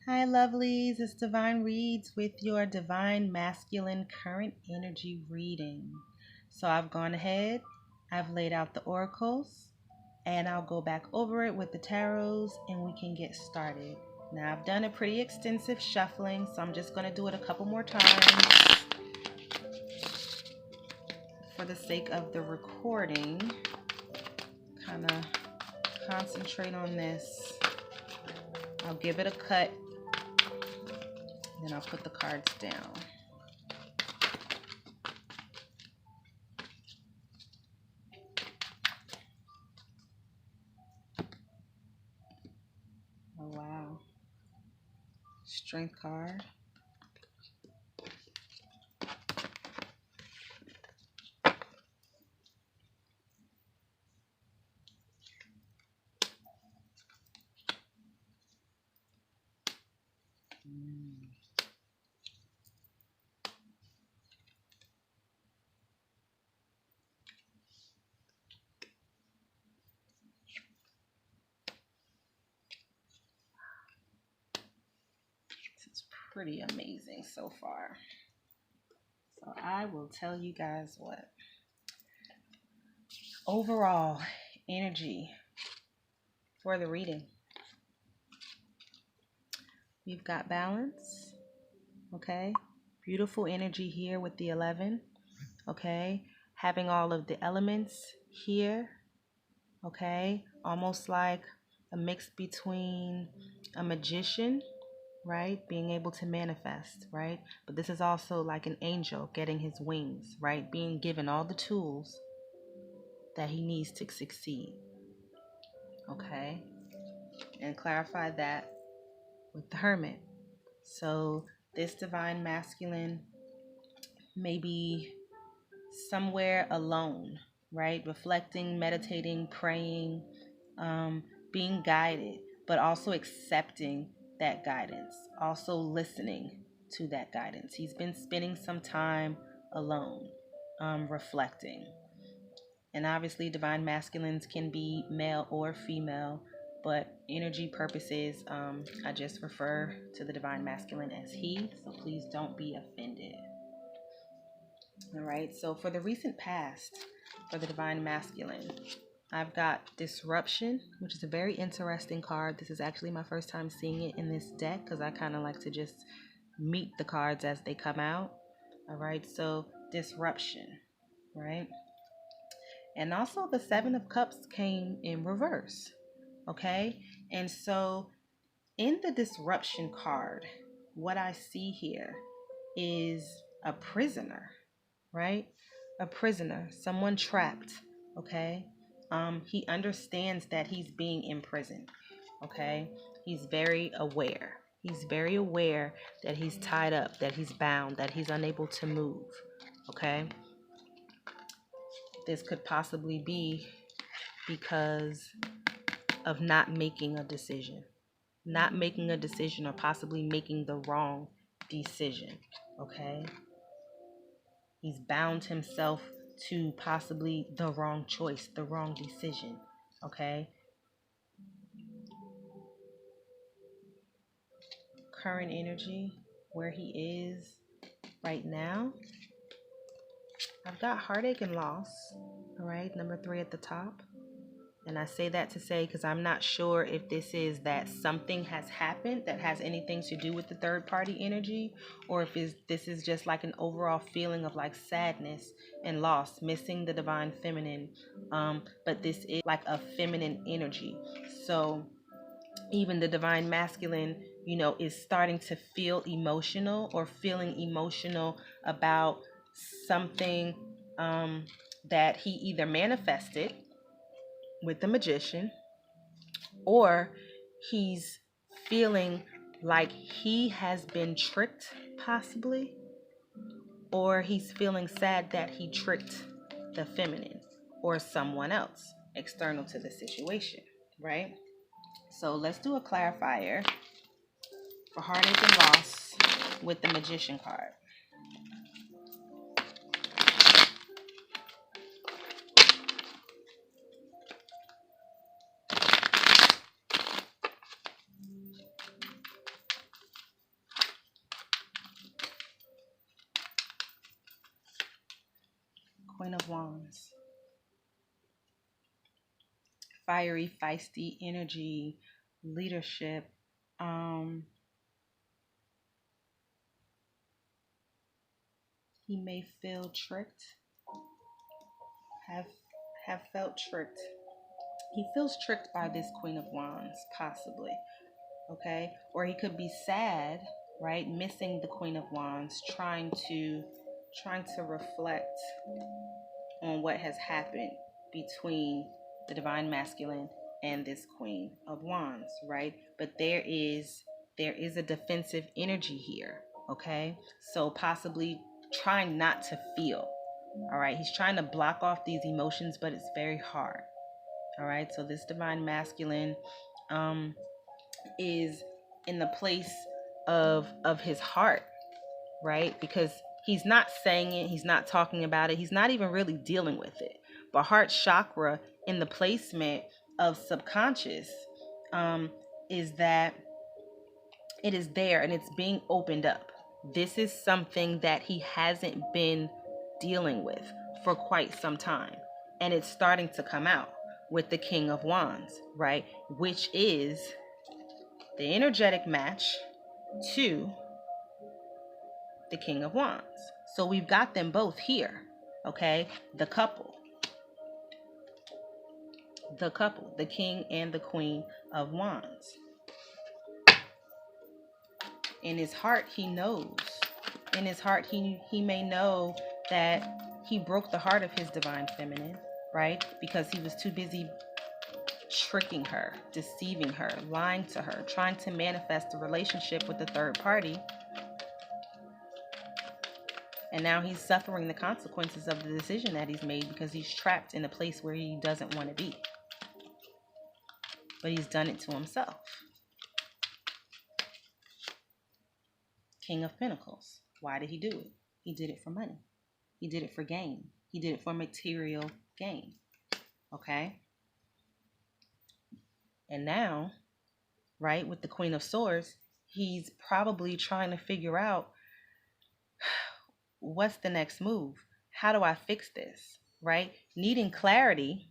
Hi, lovelies. It's Divine Reads with your Divine Masculine Current Energy reading. So I've gone ahead, I've laid out the oracles, and I'll go back over it with the tarots and we can get started. Now, I've done a pretty extensive shuffling, so I'm just going to do it a couple more times for the sake of the recording. Kind of concentrate on this. I'll give it a cut. Then I'll put the cards down. Oh, wow. Strength card. Pretty amazing so far. So I will tell you guys what. Overall energy for the reading. We've got balance. Okay. Beautiful energy here with the 11. Okay. Having all of the elements here. Okay. Almost like a mix between a magician, right? Being able to manifest, right? But this is also like an angel getting his wings, right? Being given all the tools that he needs to succeed. Okay? And clarify that with the hermit. So this divine masculine may be somewhere alone, right? Reflecting, meditating, praying, being guided, but also accepting that guidance, also listening to that guidance. He's been spending some time alone, reflecting. And obviously, divine masculines can be male or female, but energy purposes, I just refer to the divine masculine as he, so please don't be offended. All right, so for the recent past, for the divine masculine, I've got Disruption, which is a very interesting card. This is actually my first time seeing it in this deck because I kind of like to just meet the cards as they come out. All right, so Disruption, right? And also the Seven of Cups came in reverse, okay? And so in the Disruption card, what I see here is a prisoner, right? A prisoner, someone trapped, okay? He understands that he's being imprisoned, okay? He's very aware. He's very aware that he's tied up, that he's bound, that he's unable to move, okay? This could possibly be because of not making a decision. Not making a decision or possibly making the wrong decision, okay? He's bound himself to possibly the wrong choice, the wrong decision, okay? Current energy, where he is right now. I've got heartache and loss, all right? Number 3 at the top. And I say that to say because I'm not sure if this is that something has happened that has anything to do with the third party energy, or if this is just like an overall feeling of like sadness and loss, missing the divine feminine. But this is like a feminine energy. So even the divine masculine, is starting to feel emotional or feeling emotional about something that he either manifested with the magician, or he's feeling like he has been tricked, possibly, or he's feeling sad that he tricked the feminine or someone else external to the situation, right? So let's do a clarifier for heartache and loss with the magician card. Queen of Wands. Fiery, feisty energy, leadership. He may feel tricked, have felt tricked. He feels tricked by this Queen of Wands, possibly. Okay? Or he could be sad, right? Missing the Queen of Wands, trying to reflect on what has happened between the divine masculine and this Queen of Wands, right? But there is a defensive energy here, okay? So possibly trying not to feel. All right, he's trying to block off these emotions, but it's very hard. All right, so this divine masculine is in the place of his heart, right? Because he's not saying it, he's not talking about it, he's not even really dealing with it. But heart chakra in the placement of subconscious is that it is there and it's being opened up. This is something that he hasn't been dealing with for quite some time. And it's starting to come out with the King of Wands, right? Which is the energetic match to the King of Wands. So we've got them both here, okay? The couple, the King and the Queen of Wands. In his heart, he knows. In his heart, he may know that he broke the heart of his divine feminine, right? Because he was too busy tricking her, deceiving her, lying to her, trying to manifest a relationship with the third party. And now he's suffering the consequences of the decision that he's made because he's trapped in a place where he doesn't want to be. But he's done it to himself. King of Pentacles. Why did he do it? He did it for money. He did it for gain. He did it for material gain. Okay? And now, right, with the Queen of Swords, he's probably trying to figure out, what's the next move? How do I fix this? Right? Needing clarity,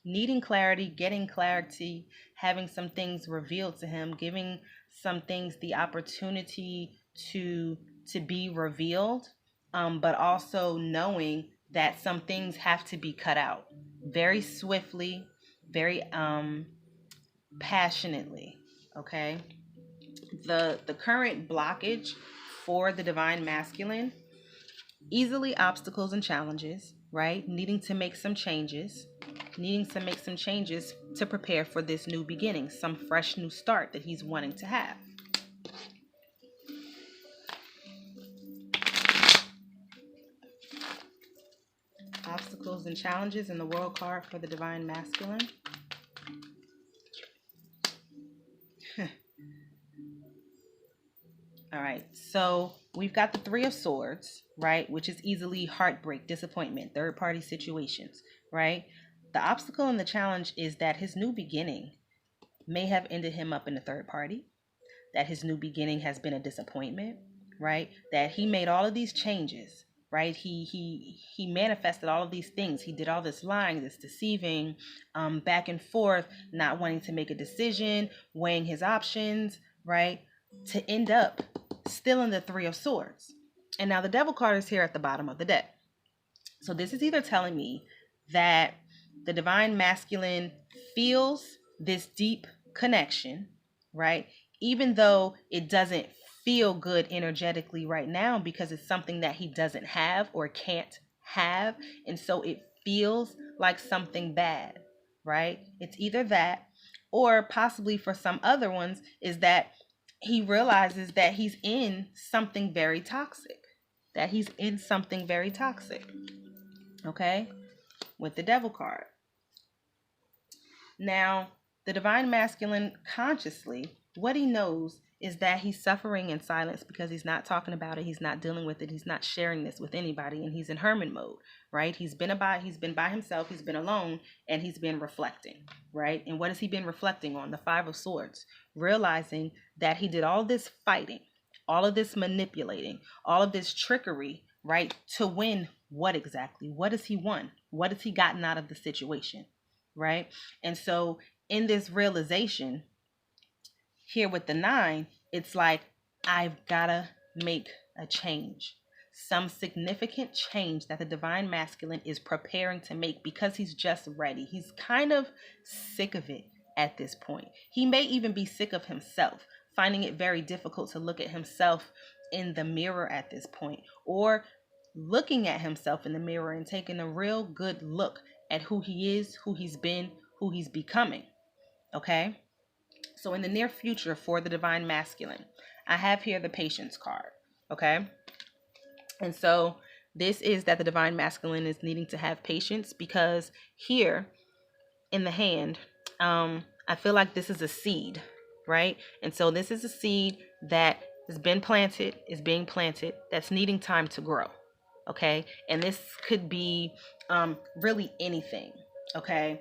getting clarity, having some things revealed to him, giving some things the opportunity to be revealed, but also knowing that some things have to be cut out very swiftly, very passionately. Okay? The current blockage for the divine masculine, easily obstacles and challenges, right? Needing to make some changes to prepare for this new beginning, some fresh new start that he's wanting to have. Obstacles and challenges in the World card for the divine masculine. All right, so we've got the Three of Swords, right, which is easily heartbreak, disappointment, third-party situations, right? The obstacle and the challenge is that his new beginning may have ended him up in a third party, that his new beginning has been a disappointment, right? That he made all of these changes, right? He manifested all of these things. He did all this lying, this deceiving, back and forth, not wanting to make a decision, weighing his options, right? To end up still in the Three of Swords. And now the Devil card is here at the bottom of the deck. So this is either telling me that the divine masculine feels this deep connection, right? Even though it doesn't feel good energetically right now because it's something that he doesn't have or can't have. And so it feels like something bad, right? It's either that, or possibly for some other ones is that he realizes that he's in something very toxic. Okay? With the Devil card. Now, the divine masculine consciously, what he knows is that he's suffering in silence because he's not talking about it, he's not dealing with it, he's not sharing this with anybody, and he's in hermit mode, right? He's been by himself, he's been alone, and he's been reflecting, right? And what has he been reflecting on? The Five of Swords, realizing that he did all this fighting, all of this manipulating, all of this trickery, right, to win what exactly? What does he want? What has he gotten out of the situation? Right? And so in this realization here with the 9, it's like, I've got to make a change. Some significant change that the divine masculine is preparing to make, because he's just ready. He's kind of sick of it at this point. He may even be sick of himself, finding it very difficult to look at himself in the mirror at this point, or looking at himself in the mirror and taking a real good look at who he is, who he's been, who he's becoming. Okay? So in the near future for the divine masculine, I have here the patience card. Okay? And so this is that the divine masculine is needing to have patience, because here in the hand, I feel like this is a seed, right? And so this is a seed that has been planted, is being planted, that's needing time to grow. Okay? And this could be really anything. Okay?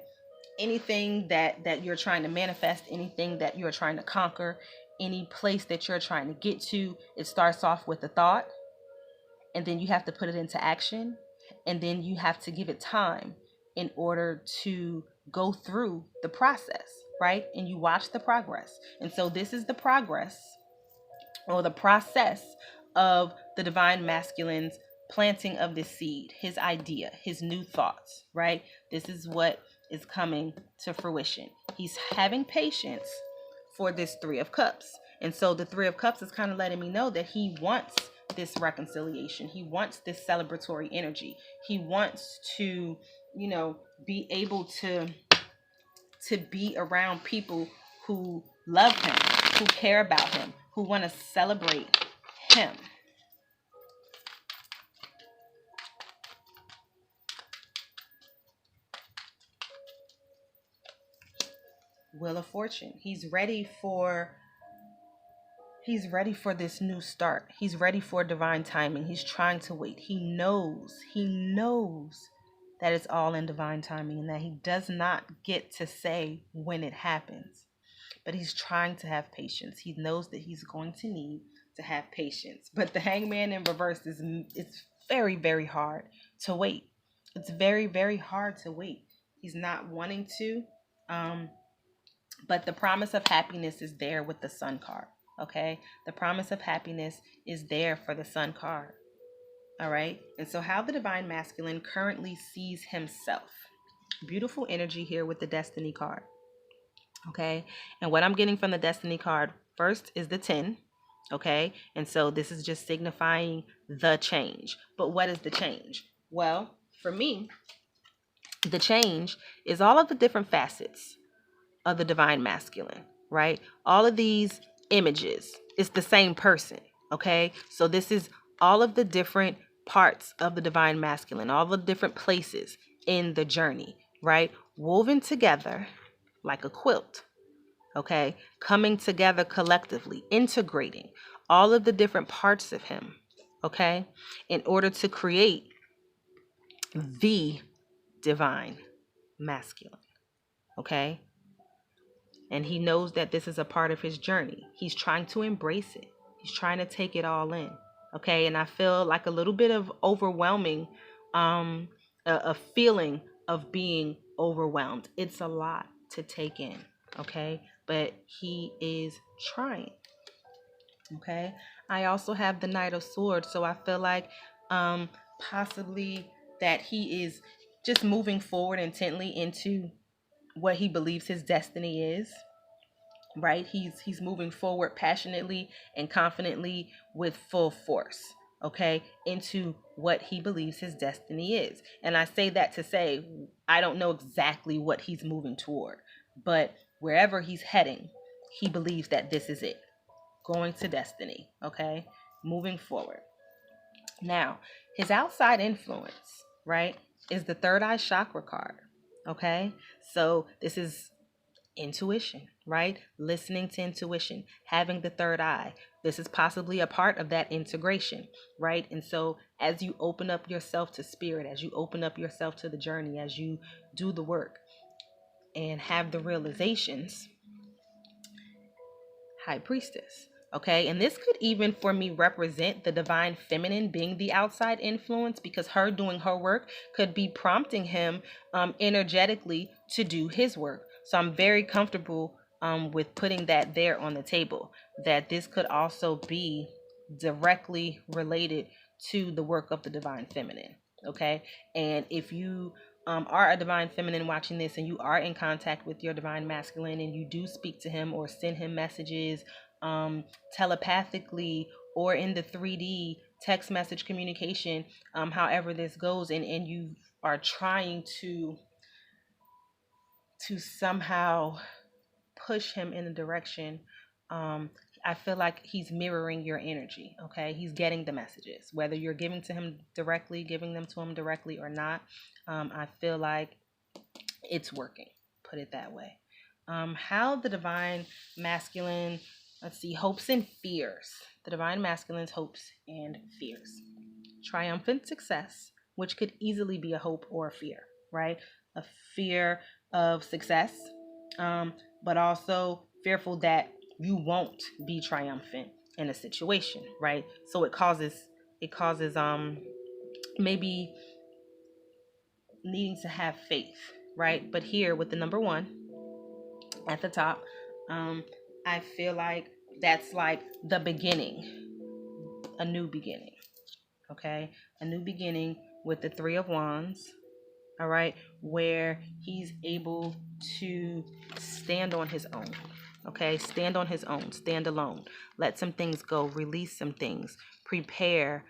Anything that you're trying to manifest, anything that you're trying to conquer, any place that you're trying to get to, it starts off with a thought, and then you have to put it into action, and then you have to give it time in order to go through the process, right? And you watch the progress. And so this is the progress or the process of the divine masculine's planting of this seed, his idea, his new thoughts, right? This is what is coming to fruition. He's having patience for this 3 of Cups. And so the 3 of Cups is kind of letting me know that he wants this reconciliation. He wants this celebratory energy. He wants to, be able to be around people who love him, who care about him, who want to celebrate him. Wheel of Fortune. He's ready for this new start. He's ready for divine timing. He's trying to wait. He knows that it's all in divine timing and that he does not get to say when it happens. But he's trying to have patience. He knows that he's going to need to have patience. But the Hangman in reverse it's very, very hard to wait. It's very, very hard to wait. He's not wanting to. But the promise of happiness is there with the Sun card. Okay? The promise of happiness is there for the Sun card. All right? And so how the divine masculine currently sees himself. Beautiful energy here with the Destiny card. Okay? And what I'm getting from the Destiny card first is the 10. Okay? And so this is just signifying the change. But what is the change? Well, for me, the change is all of the different facets of the divine masculine, right? All of these images, it's the same person, okay? So this is all of the different parts of the divine masculine, all the different places in the journey, right? Woven together like a quilt, okay? Coming together collectively, integrating all of the different parts of him, okay? In order to create the divine masculine, okay? And he knows that this is a part of his journey. He's trying to embrace it. He's trying to take it all in. Okay. And I feel like a little bit of overwhelming, a feeling of being overwhelmed. It's a lot to take in. Okay. But he is trying. Okay. I also have the Knight of Swords. So I feel like possibly that he is just moving forward intently into what he believes his destiny is, right? He's moving forward passionately and confidently with full force, okay, into what he believes his destiny is. And I say that to say I don't know exactly what he's moving toward, but wherever he's heading, he believes that this is it, going to destiny, okay, moving forward. Now, his outside influence, right, is the third eye chakra card. Okay, so this is intuition, right? Listening to intuition, having the third eye. This is possibly a part of that integration, right? And so as you open up yourself to spirit, as you open up yourself to the journey, as you do the work and have the realizations, High Priestess. Okay, and this could even for me represent the divine feminine being the outside influence, because her doing her work could be prompting him energetically to do his work. So I'm very comfortable with putting that there on the table, that this could also be directly related to the work of the divine feminine. Okay, and if you are a divine feminine watching this and you are in contact with your divine masculine and you do speak to him or send him messages telepathically or in the 3D text message communication, however this goes, and you are trying to somehow push him in the direction, I feel like he's mirroring your energy. Okay, he's getting the messages, whether you're giving them to him directly or not. I feel like it's working, put it that way. How the divine masculine, let's see, hopes and fears. The divine masculine's hopes and fears. Triumphant success, which could easily be a hope or a fear, right? A fear of success, but also fearful that you won't be triumphant in a situation, right? So it causes maybe needing to have faith, right? But here with the number 1 at the top, I feel like that's like the beginning, a new beginning. Okay, a new beginning with the 3 of Wands. All right, where he's able to stand on his own. Okay, stand on his own, stand alone, let some things go, release some things, prepare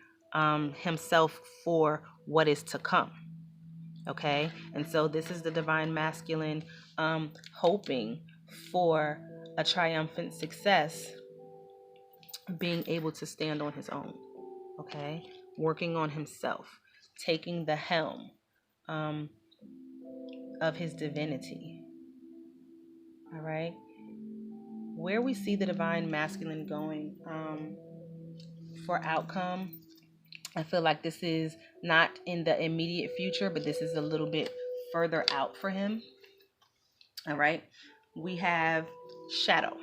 himself for what is to come. Okay, and so this is the divine masculine hoping for a triumphant success, being able to stand on his own. Okay, working on himself, taking the helm of his divinity. All right, where we see the divine masculine going for outcome, I feel like this is not in the immediate future, but this is a little bit further out for him. All right, we have shadow.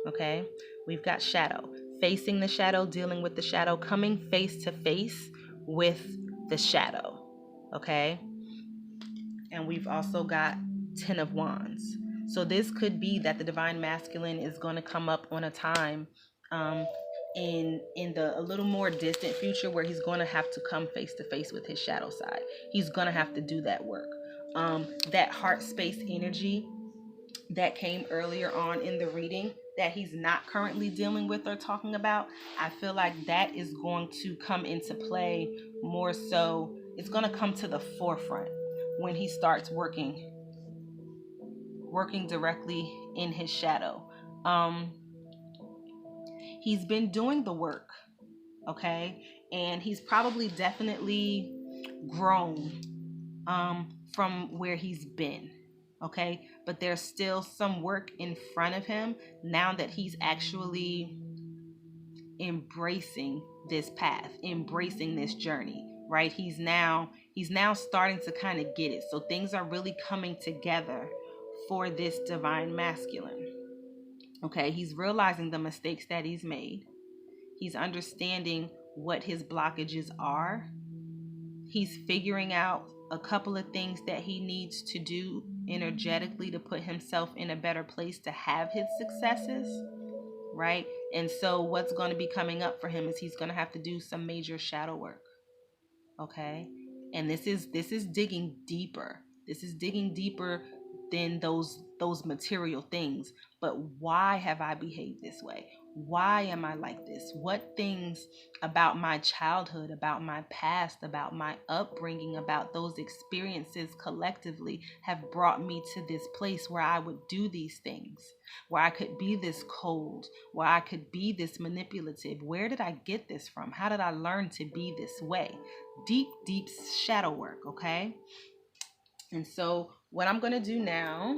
Okay, we've got shadow, facing the shadow, dealing with the shadow, coming face to face with the shadow. Okay, and we've also got 10 of Wands. So this could be that the divine masculine is going to come up on a time in the a little more distant future where he's going to have to come face to face with his shadow side. He's going to have to do that work. That heart space energy that came earlier on in the reading that he's not currently dealing with or talking about, I feel like that is going to come into play more so. It's going to come to the forefront when he starts working directly in his shadow. He's been doing the work, okay, and he's probably definitely grown from where he's been, okay, but there's still some work in front of him now that he's actually embracing this path, embracing this journey, right? He's now starting to kind of get it. So things are really coming together for this divine masculine. Okay, he's realizing the mistakes that he's made. He's understanding what his blockages are. He's figuring out a couple of things that he needs to do energetically to put himself in a better place to have his successes, right? And so what's going to be coming up for him is he's going to have to do some major shadow work. Okay, and this is digging deeper. This is digging deeper than those material things. But why have I behaved this way? Why am I like this? What things about my childhood, about my past, about my upbringing, about those experiences collectively have brought me to this place where I would do these things, where I could be this cold, where I could be this manipulative? Where did I get this from? How did I learn to be this way? Deep shadow work, okay? And so what I'm going to do now,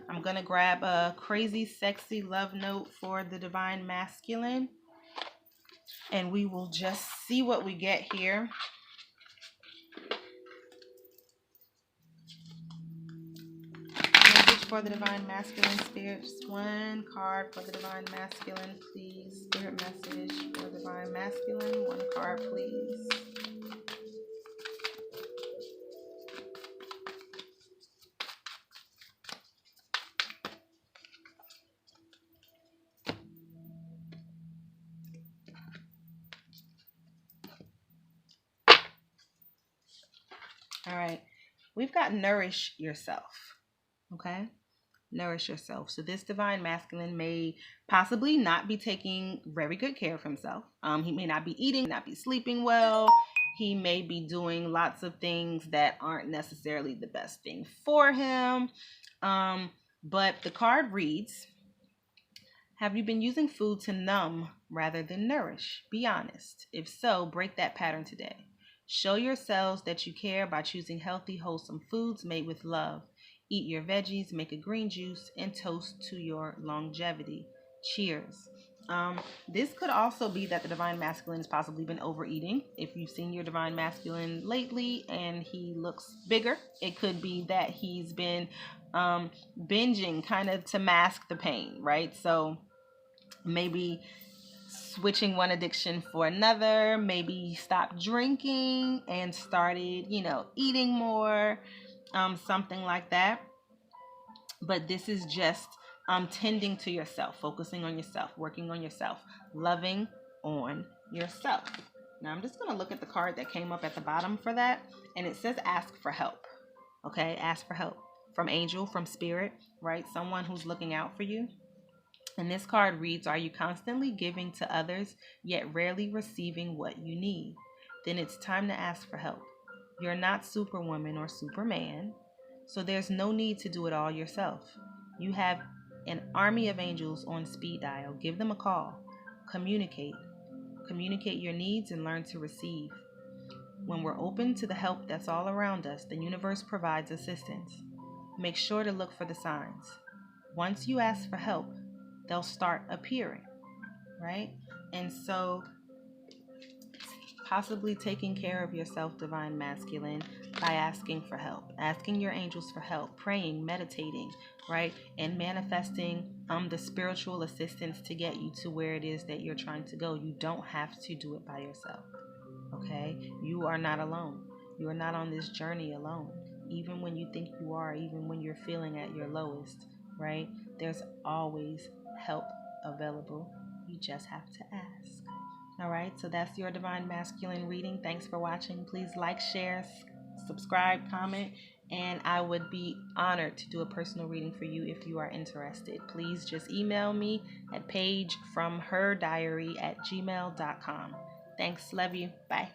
I'm going to grab a crazy, sexy love note for the divine masculine, and we will just see what we get here. Message for the Divine Masculine, Spirit. Just one card for the Divine Masculine, please. Spirit message for the Divine Masculine. One card, please. All right. We've got nourish yourself. Okay? Nourish yourself. So this Divine Masculine may possibly not be taking very good care of himself. He may not be eating, not be sleeping well. He may be doing lots of things that aren't necessarily the best thing for him. But the card reads, have you been using food to numb rather than nourish? Be honest. If so, break that pattern today. Show yourselves that you care by choosing healthy, wholesome foods made with love. Eat your veggies, make a green juice, and toast to your longevity. Cheers. This could also be that the Divine Masculine has possibly been overeating. If you've seen your Divine Masculine lately and he looks bigger, it could be that he's been binging kind of to mask the pain, right? So maybe switching one addiction for another, maybe stopped drinking and started, eating more, something like that. But this is just tending to yourself, focusing on yourself, working on yourself, loving on yourself. Now I'm just going to look at the card that came up at the bottom for that, and it says ask for help. Okay, ask for help from angel, from spirit, right? Someone who's looking out for you. And this card reads, are you constantly giving to others, yet rarely receiving what you need? Then it's time to ask for help. You're not Superwoman or Superman, so there's no need to do it all yourself. You have an army of angels on speed dial. Give them a call. Communicate. Communicate your needs and learn to receive. When we're open to the help that's all around us, the universe provides assistance. Make sure to look for the signs. Once you ask for help, they'll start appearing, right? And so possibly taking care of yourself, Divine Masculine, by asking for help, asking your angels for help, praying, meditating, right? And manifesting the spiritual assistance to get you to where it is that you're trying to go. You don't have to do it by yourself, okay? You are not alone. You are not on this journey alone. Even when you think you are, even when you're feeling at your lowest, right? There's always help available. You just have to ask. All right, so that's your Divine Masculine reading. Thanks for watching. Please like, share, subscribe, comment, and I would be honored to do a personal reading for you if you are interested. Please just email me at pagefromherdiary@gmail.com. Thanks. Love you. Bye.